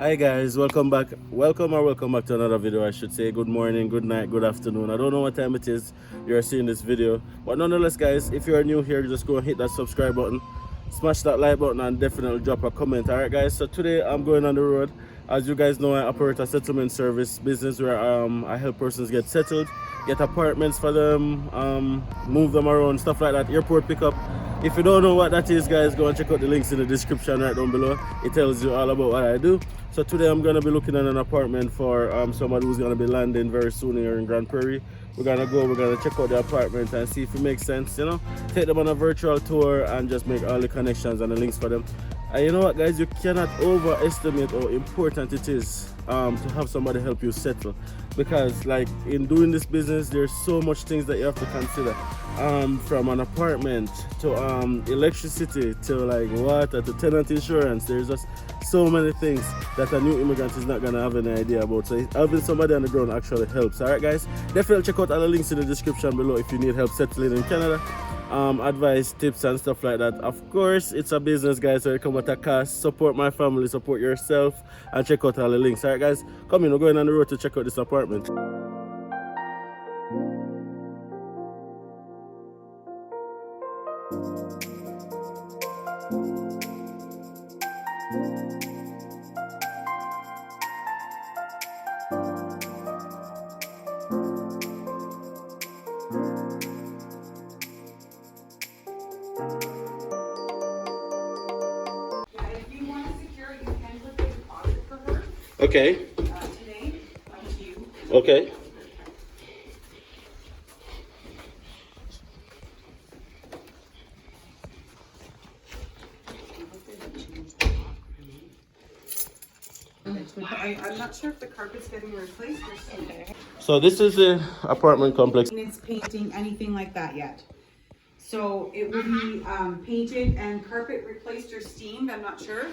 Hi guys, welcome back. Welcome back to another video. I should say good morning, good night, good afternoon. I don't know what time it is you're seeing this video, but nonetheless guys, if you're new here, just go and hit that subscribe button, smash that like button, and definitely drop a comment. All right guys, so today I'm going on the road. As you guys know, I operate a settlement service business where I help persons get settled, get apartments for them, move them around, stuff like that, airport pickup. If you don't know what that is guys, go and check out the links in the description right down below. It tells you all about what I do. So today I'm going to be looking at an apartment for somebody who's going to be landing very soon here in Grande Prairie. We're going to check out the apartment and see if it makes sense, you know. Take them on a virtual tour and just make all the connections and the links for them. And you know what guys, you cannot overestimate how important it is to have somebody help you settle, because like in doing this business there's so much things that you have to consider, from an apartment to electricity to like water to tenant insurance. There's just so many things that a new immigrant is not gonna have any idea about, so having somebody on the ground actually helps. All right guys, definitely check out all the links in the description below if you need help settling in Canada. Advice, tips and stuff like that. Of course it's a business guys, so it come at a cost. Support my family, support yourself, and check out all the links. All right guys, come in, we're going on the road to check out this apartment. Okay. Today, like you. Okay. I'm not sure if the carpet's getting replaced or something. So this is the apartment complex. It's painting, anything like that yet. So it will be painted and carpet replaced or steamed, I'm not sure.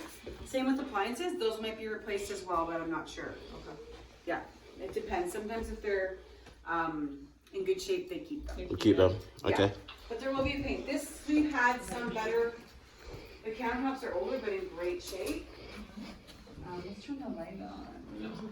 Same with appliances, those might be replaced as well, but I'm not sure. Okay. Yeah, it depends. Sometimes if they're in good shape, they keep them. We'll keep them. Okay. Yeah. But there will be a paint. This, we've had some better, the countertops are older but in great shape. Let's turn the light on.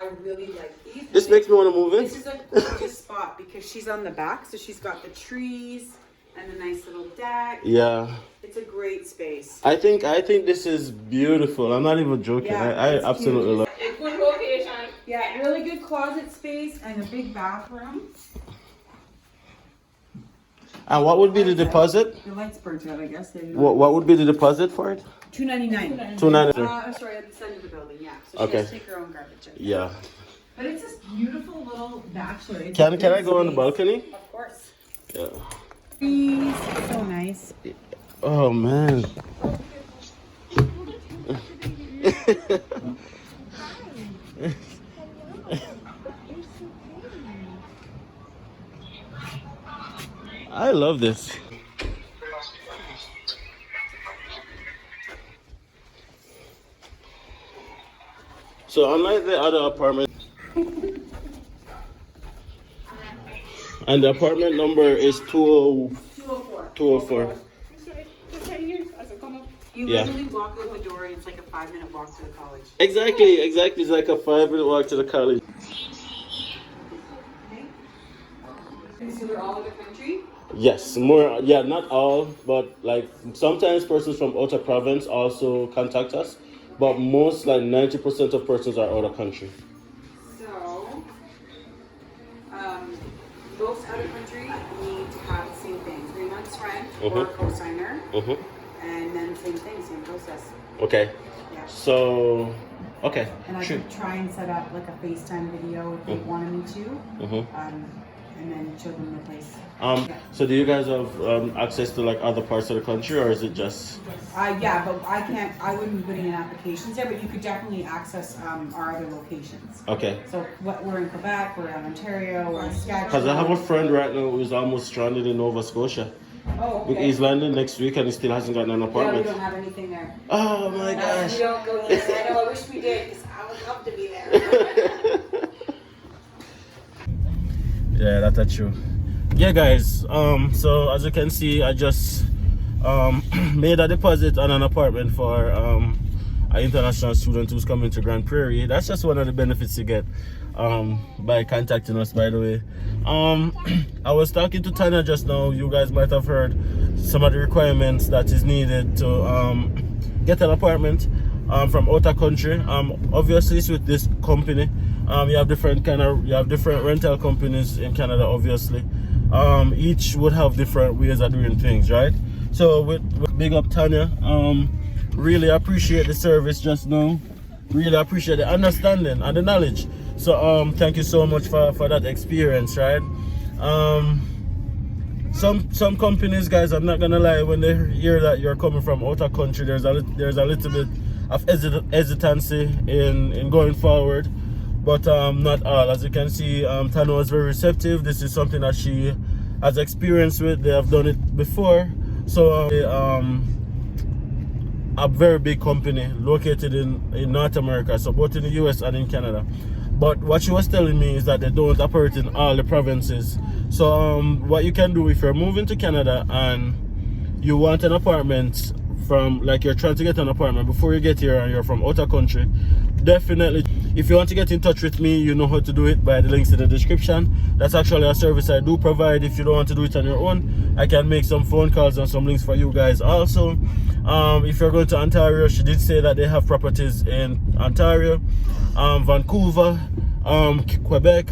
I really like these. This makes me want to move in. This is a gorgeous spot because she's on the back, so she's got the trees and a nice little deck. Yeah. It's a great space. I think this is beautiful. I'm not even joking. Yeah, I absolutely love it. Good location. Yeah, really good closet space and a big bathroom. And what would be the deposit? The lights burnt out, I guess. What would be the deposit for it? $2.99. $2.99. I'm sorry, at the side of the building, yeah. So Okay. she has to take her own garbage in. Yeah. But it's this beautiful little bachelor. It's Can a I go on the space. balcony? Of course. Yeah. Trees, so nice. Oh man. I love this. So unlike the other apartment, and the apartment number is 204. 204. You Yeah. literally walk out the door and it's like a 5-minute walk to the college. Exactly. It's like a 5-minute walk to the college. So they're all in the country? Yes, more. Yeah, not all, but like sometimes persons from out of province also contact us, but most, like 90% of persons are out of country. So, most out of country need to have the same thing: 3 months rent or a cosigner, and then same thing, same process. Okay. Yeah. So, okay. And I could try and set up like a FaceTime video if they wanted me to, and then show them the place. So do you guys have access to like other parts of the country, or is it just? Yeah, but I wouldn't be putting in applications there, but you could definitely access our other locations. Okay. So we're in Quebec, we're in Ontario, we're in Saskatchewan. Because I have a friend right now who's almost stranded in Nova Scotia. Oh, okay. He's landing next week and he still hasn't gotten an Yeah, we apartment. don't have anything there. Oh my gosh. We don't go there. I know, I wish we did, because I would love to be there. Yeah, that's true. Yeah guys, so as you can see, I just made a deposit on an apartment for an international student who's coming to Grand Prairie. That's just one of the benefits you get by contacting us, by the way. I was talking to Tanya just now. You guys might have heard some of the requirements that is needed to get an apartment from outer country. Obviously it's with this company. You have different rental companies in Canada, obviously. Each would have different ways of doing things, right? So with big up Tanya, really appreciate the service just now. Really appreciate the understanding and the knowledge. So thank you so much for that experience, right? Some companies, guys, I'm not gonna lie, when they hear that you're coming from outer country, there's a little bit of hesitancy in going forward, but not all. As you can see, Tanya was very receptive. This is something that she has experience with. They have done it before. So a very big company located in North America, so both in the US and in Canada. But what she was telling me is that they don't operate in all the provinces. So what you can do if you're moving to Canada and you want an apartment from, like, you're trying to get an apartment before you get here and you're from outer country, definitely, if you want to get in touch with me, you know how to do it by the links in the description. That's actually a service I do provide. If you don't want to do it on your own, I can make some phone calls and some links for you guys also. If you're going to Ontario, she did say that they have properties in Ontario, Vancouver, Quebec,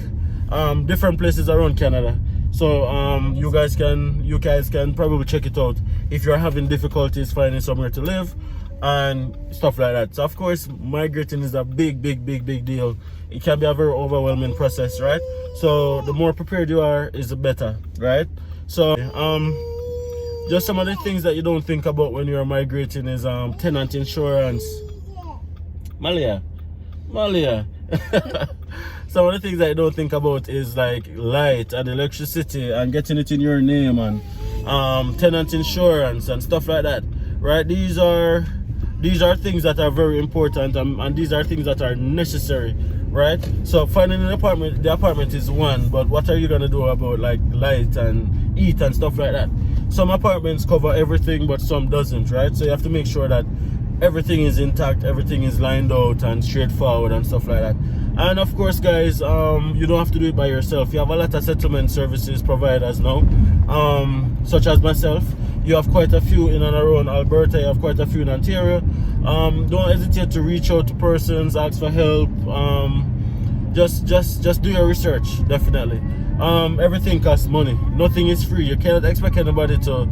different places around Canada. So you guys can probably check it out if you're having difficulties finding somewhere to live and stuff like that. So of course, migrating is a big deal. It can be a very overwhelming process, right? So the more prepared you are is the better, right? So just some of the things that you don't think about when you're migrating is tenant insurance. Malia. Some of the things that you don't think about is like light and electricity and getting it in your name and tenant insurance and stuff like that, right? These are things that are very important, and these are things that are necessary, right? So finding an apartment, the apartment is one, but what are you gonna do about like light and heat and stuff like that? Some apartments cover everything, but some doesn't, right? So you have to make sure that everything is intact, everything is lined out and straightforward and stuff like that. And of course, guys, you don't have to do it by yourself. You have a lot of settlement services providers now, such as myself. You have quite a few in and around Alberta. You have quite a few in Ontario. Don't hesitate to reach out to persons, ask for help. Just do your research, definitely. Everything costs money. Nothing is free. You cannot expect anybody to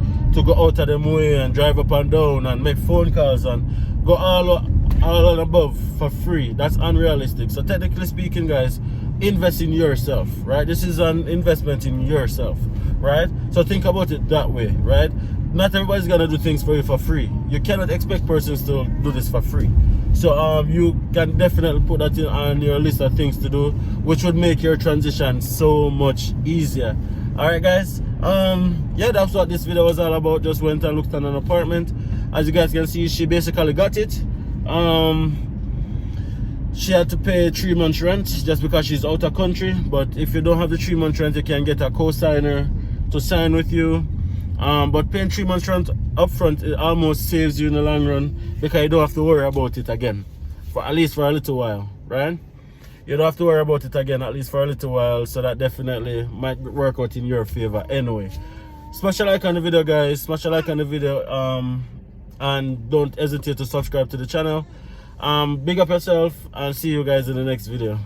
go out of them way and drive up and down and make phone calls and go all and above for free. That's unrealistic. So technically speaking, guys, invest in yourself, right? This is an investment in yourself, right? So think about it that way, right? Not everybody's gonna do things for you for free. You cannot expect persons to do this for free. So you can definitely put that on your list of things to do, which would make your transition so much easier. All right, guys. Yeah, that's what this video was all about. Just went and looked at an apartment. As you guys can see, she basically got it. She had to pay 3 months rent just because she's out of country. But if you don't have the 3 months rent, you can get a co-signer to sign with you. But paying 3 months rent up front, it almost saves you in the long run, because you don't have to worry about it again, at least for a little while, right? You don't have to worry about it again, at least for a little while. So that definitely might work out in your favor anyway. Smash a like on the video, guys. Smash a like on the video, and don't hesitate to subscribe to the channel. Big up yourself, and see you guys in the next video.